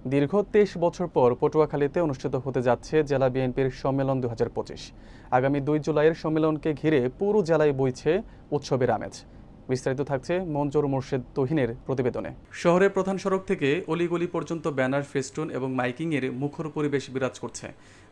দীর্ঘ 23 বছর পর পটুয়াখালীতে অনুষ্ঠিত হতে যাচ্ছে জেলা বিএনপির সম্মেলন 2025। আগামী 2 জুলাইয়ের সম্মেলনকে ঘিরে পুরো জেলায় বইছে উৎসবের আমেজ। বিস্তারিত থাকছে মঞ্জুর মুর্শেদ তুহিনের প্রতিবেদনে। শহরের প্রধান সড়ক থেকে অলিগলি পর্যন্ত ব্যানার, ফেস্টুন এবং মাইকিংয়ের মুখর পরিবেশ বিরাজ করছে।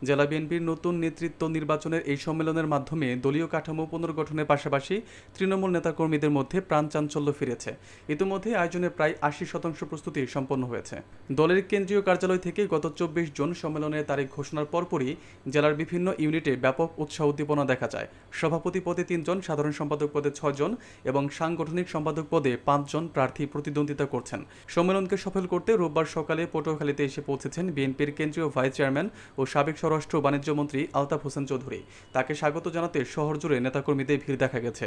জেলা বিএনপির নতুন নেতৃত্ব নির্বাচনের এই সম্মেলনের মাধ্যমে দলীয় কাঠামো পুনর্গঠনের পাশাপাশি তৃণমূল নেতাকর্মীদের মধ্যে প্রাণচাঞ্চল্য ফিরেছে। ইতিমধ্যে আয়োজনের প্রায় 80% প্রস্তুতি সম্পন্ন হয়েছে। দলের কেন্দ্রীয় কার্যালয় থেকে গত 24 জুন সম্মেলনের তারিখ ঘোষণার পরপরই জেলার বিভিন্ন ইউনিটে ব্যাপক উৎসাহ উদ্দীপনা দেখা যায়। সভাপতি পদে 3 জন, সাধারণ সম্পাদক পদে 6 জন এবং সাংগঠনিক সম্পাদক পদে 5 জন প্রার্থী প্রতিদ্বন্দ্বিতা করছেন। সম্মেলনকে সফল করতে রোববার সকালে পটুয়াখালীতে এসে পৌঁছেছেন বিএনপির কেন্দ্রীয় ভাইস চেয়ারম্যান ও সাবেক স্বরাষ্ট্র বাণিজ্য মন্ত্রী আলতাফ হোসেন চৌধুরী। তাকে স্বাগত জানাতে শহর জুড়ে নেতাকর্মীদের ভিড় দেখা গেছে।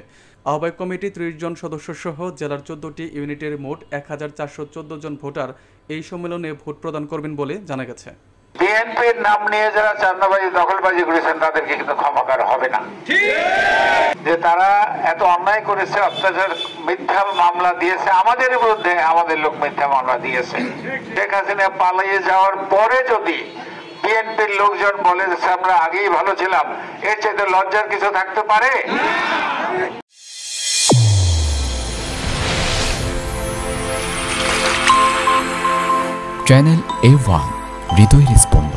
আহ্বায়ক কমিটি 30 জন সদস্য সহ জেলার 14টি ইউনিটের মোট 1414 জন ভোটার এই সম্মেলনে ভোট প্রদান করবেন বলে জানা গেছে। বিএনপির নাম নিয়ে যারা চাঁদাবাজি দখলবাজি করেছেন তাদেরকে কিন্তু ক্ষমা করা হবে না। যে তারা এত অন্যায় করেছে, অত্যাচার, মিথ্যা মামলা দিয়েছে আমাদের বিরুদ্ধে, আমাদের লোক মিথ্যা মামলা দিয়েছে। শেখ হাসিনা পালিয়ে যাওয়ার পরে যদি বিএনপির লোকজন বলে যে আমরা আগেই ভালো ছিলাম, এর চাইতে লজ্জার কিছু থাকতে পারে? চ্যানেল A1 হৃদয়ের স্পন্দন।